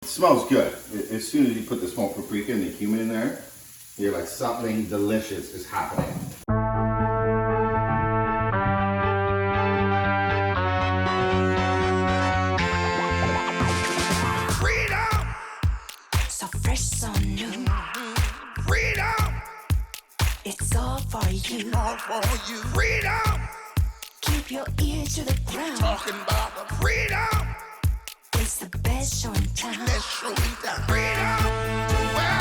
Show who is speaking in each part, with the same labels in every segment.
Speaker 1: smells good. As soon as you put the smoked paprika and the cumin in there, you're like, something delicious is happening.
Speaker 2: Freedom! So fresh, so new. Freedom! It's all for you. All for you. Freedom! Keep your ear to the ground. Talking about the freedom. It's the best show in town. Best show in town. Freedom! Well.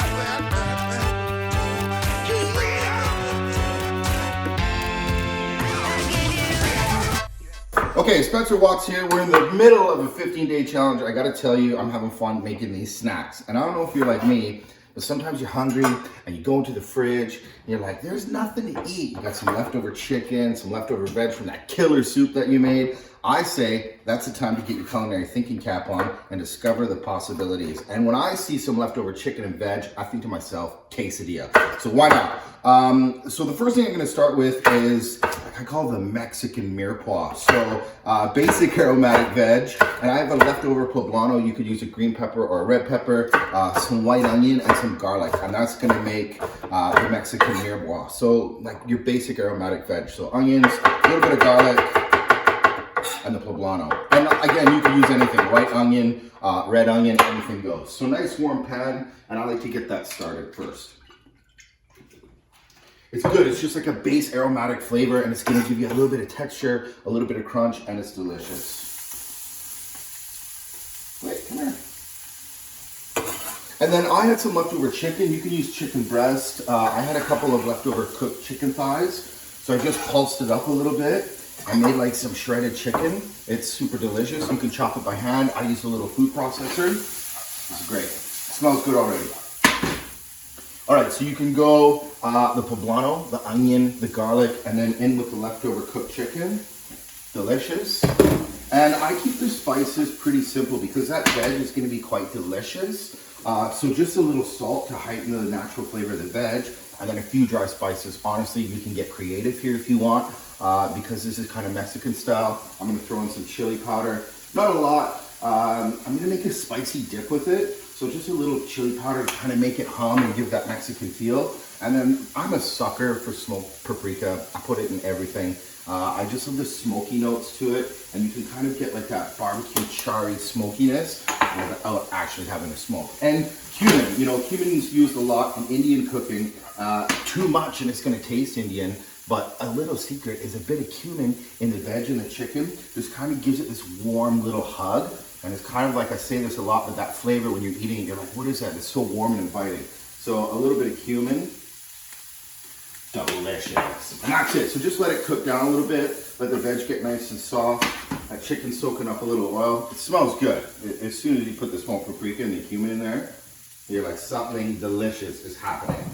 Speaker 1: Okay, Spencer Watts here. We're in the middle of a 15-day challenge. I gotta tell you, I'm having fun making these snacks. And I don't know if you're like me, but sometimes you're hungry and you go into the fridge and you're like, there's nothing to eat. You got some leftover chicken, some leftover veg from that killer soup that you made. I say that's the time to get your culinary thinking cap on and discover the possibilities. And when I see some leftover chicken and veg, I think to myself, quesadilla. So why not? So the first thing I'm gonna start with is, I call the Mexican mirepoix. So basic aromatic veg, and I have a leftover poblano. You could use a green pepper or a red pepper, some white onion, and some garlic, and that's gonna make the Mexican mirepoix. So like your basic aromatic veg. So onions, a little bit of garlic, and the poblano. And again, you can use anything, white onion, red onion, anything goes. So nice warm pan, and I like to get that started first. It's good, it's just like a base aromatic flavor, and it's gonna give you a little bit of texture, a little bit of crunch, and it's delicious. Wait, come here. And then I had some leftover chicken. You can use chicken breast. I had a couple of leftover cooked chicken thighs, so I just pulsed it up a little bit. I made like some shredded chicken. It's super delicious. You can chop it by hand. I use a little food processor. It's great. It smells good already. All right, so you can go the poblano, the onion, the garlic, and then in with the leftover cooked chicken. Delicious. And I keep the spices pretty simple because that veg is gonna be quite delicious. So just a little salt to heighten the natural flavor of the veg, and then a few dry spices. Honestly, you can get creative here if you want, because this is kind of Mexican style. I'm gonna throw in some chili powder, not a lot. I'm gonna make a spicy dip with it. So just a little chili powder to kind of make it hum and give that Mexican feel. And then I'm a sucker for smoked paprika. I put it in everything. I just love the smoky notes to it, and you can kind of get like that barbecue charry smokiness without actually having to smoke. And cumin, you know, cumin is used a lot in Indian cooking. Too much and it's gonna taste Indian, but a little secret is a bit of cumin in the veg and the chicken. Just kind of gives it this warm little hug. And it's kind of like, I say this a lot, but that flavor when you're eating it, you're like, what is that? It's so warm and inviting. So a little bit of cumin, delicious. And that's it. So just let it cook down a little bit. Let the veg get nice and soft. That chicken soaking up a little oil. It smells good. As soon as you put the smoked paprika and the cumin in there, you're like, something delicious is happening.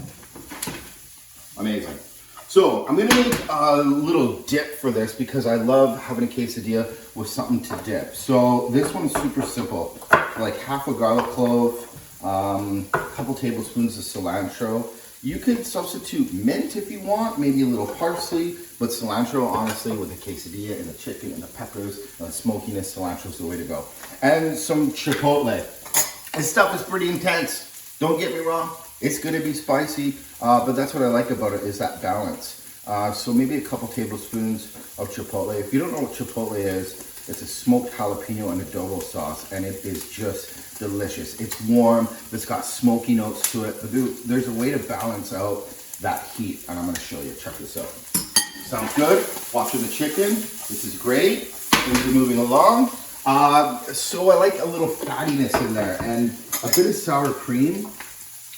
Speaker 1: Amazing. So I'm gonna make a little dip for this because I love having a quesadilla with something to dip. So this one's super simple. Like half a garlic clove, a couple tablespoons of cilantro. You could substitute mint if you want, maybe a little parsley, but cilantro, honestly, with the quesadilla and the chicken and the peppers and the smokiness, cilantro is the way to go. And some chipotle. This stuff is pretty intense. Don't get me wrong. It's gonna be spicy, but that's what I like about it, is that balance. So maybe a couple tablespoons of chipotle. If you don't know what chipotle is, it's a smoked jalapeno and adobo sauce, and it is just delicious. It's warm, it's got smoky notes to it. But there's a way to balance out that heat, and I'm gonna show you. Check this out. Sounds good? Watching the chicken. This is great. Things are moving along. So I like a little fattiness in there, and a bit of sour cream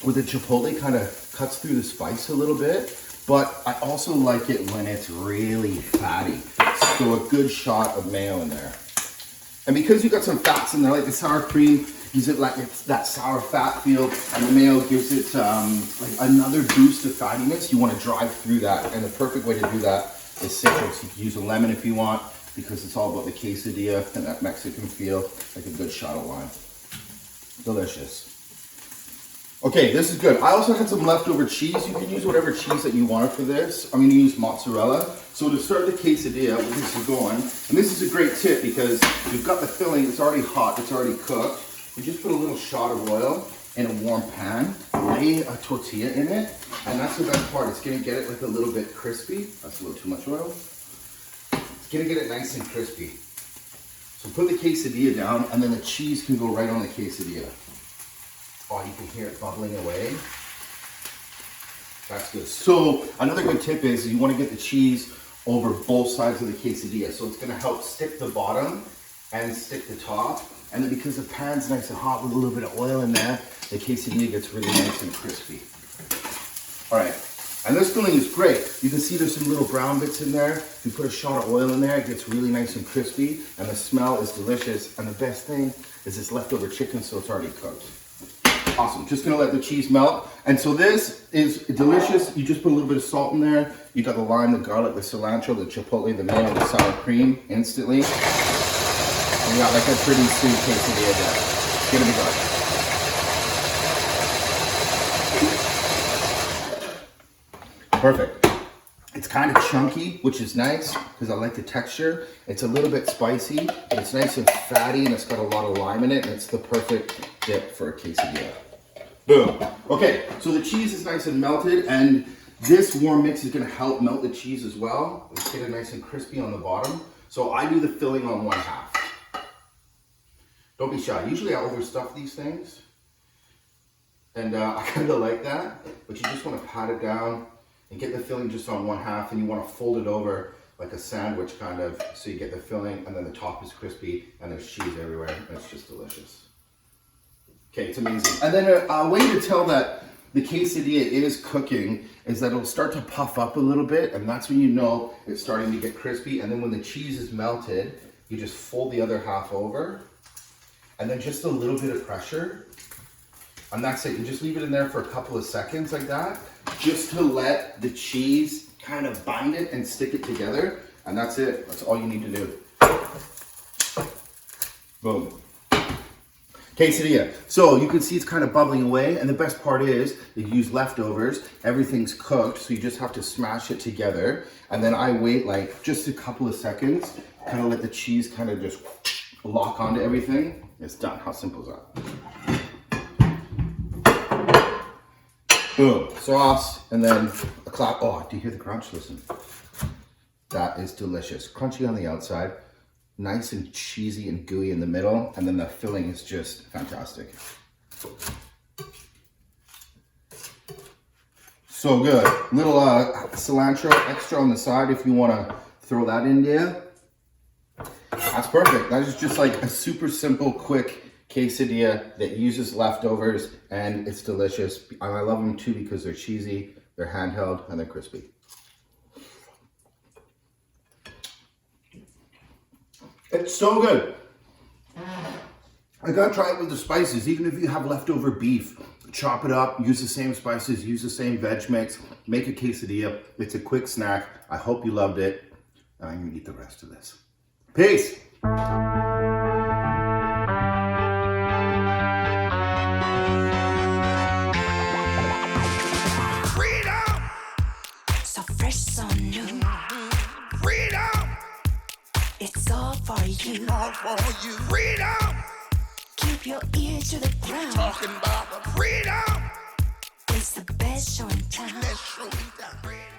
Speaker 1: with the chipotle kind of cuts through the spice a little bit, but I also like it when it's really fatty. So a good shot of mayo in there. And because you got some fats in there, like the sour cream, gives it like it's that sour fat feel, and the mayo gives it like another boost of fattiness. You want to drive through that, and the perfect way to do that is citrus. You can use a lemon if you want, because it's all about the quesadilla and that Mexican feel, like a good shot of lime. Delicious. Okay, this is good. I also had some leftover cheese. You can use whatever cheese that you want for this. I'm gonna use mozzarella. So to start the quesadilla, this is going, and this is a great tip because you've got the filling, it's already hot, it's already cooked. you just put a little shot of oil in a warm pan, lay a tortilla in it, and that's the best part. It's gonna get it like a little bit crispy. That's a little too much oil. It's gonna get it nice and crispy. So put the quesadilla down, and then the cheese can go right on the quesadilla. Oh, you can hear it bubbling away. That's good. So another good tip is you want to get the cheese over both sides of the quesadilla. So it's going to help stick the bottom and stick the top. And then because the pan's nice and hot with a little bit of oil in there, the quesadilla gets really nice and crispy. All right. And this filling is great. You can see there's some little brown bits in there. If you put a shot of oil in there, it gets really nice and crispy. And the smell is delicious. And the best thing is it's leftover chicken, so it's already cooked. Awesome. Just gonna let the cheese melt. And so this is delicious. You just put a little bit of salt in there. You got the lime, the garlic, the cilantro, the chipotle, the mayo, the sour cream instantly. And you got like a pretty sweet quesadilla there. It's gonna be good. Perfect. It's kind of chunky, which is nice because I like the texture. It's a little bit spicy, but it's nice and fatty, and it's got a lot of lime in it, and it's the perfect dip for a quesadilla. Boom. Okay, so the cheese is nice and melted, and this warm mix is gonna help melt the cheese as well. Let's get it nice and crispy on the bottom. So I do the filling on 1/2. Don't be shy. Usually I overstuff these things, and I kind of like that, but you just wanna pat it down and get the filling just on 1/2, and you wanna fold it over like a sandwich kind of, so you get the filling, and then the top is crispy, and there's cheese everywhere, and it's just delicious. Okay, it's amazing. And then a way to tell that the quesadilla is cooking is that it'll start to puff up a little bit, and that's when you know it's starting to get crispy. And then when the cheese is melted, you just fold the other half over, and then just a little bit of pressure, and that's it. You just leave it in there for a couple of seconds like that, just to let the cheese kind of bind it and stick it together, and that's it. That's all you need to do. Boom. Quesadilla. So you can see it's kind of bubbling away, and the best part is you use leftovers. Everything's cooked, so you just have to smash it together. And then I wait like just a couple of seconds, kind of let the cheese kind of just lock onto everything. It's done. How simple is that? Boom. Sauce, and then a clap. Oh, do you hear the crunch? Listen. That is delicious. Crunchy on the outside. Nice and cheesy and gooey in the middle, and then the filling is just fantastic. So good. Little cilantro extra on the side if you want to throw that in there. That's perfect. That is just like a super simple, quick quesadilla that uses leftovers, and it's delicious. And I love them too because they're cheesy, they're handheld, and they're crispy. It's so good. I gotta try it with the spices. Even if you have leftover beef, chop it up, use the same spices, use the same veg mix, make a quesadilla. It's a quick snack. I hope you loved it. I'm gonna eat the rest of this. Peace.
Speaker 2: Freedom! So fresh, so new. Freedom! It's all for you. All for you. Freedom! Keep your ear to the ground. Talking about the freedom. It's the best show in town. Best show in town.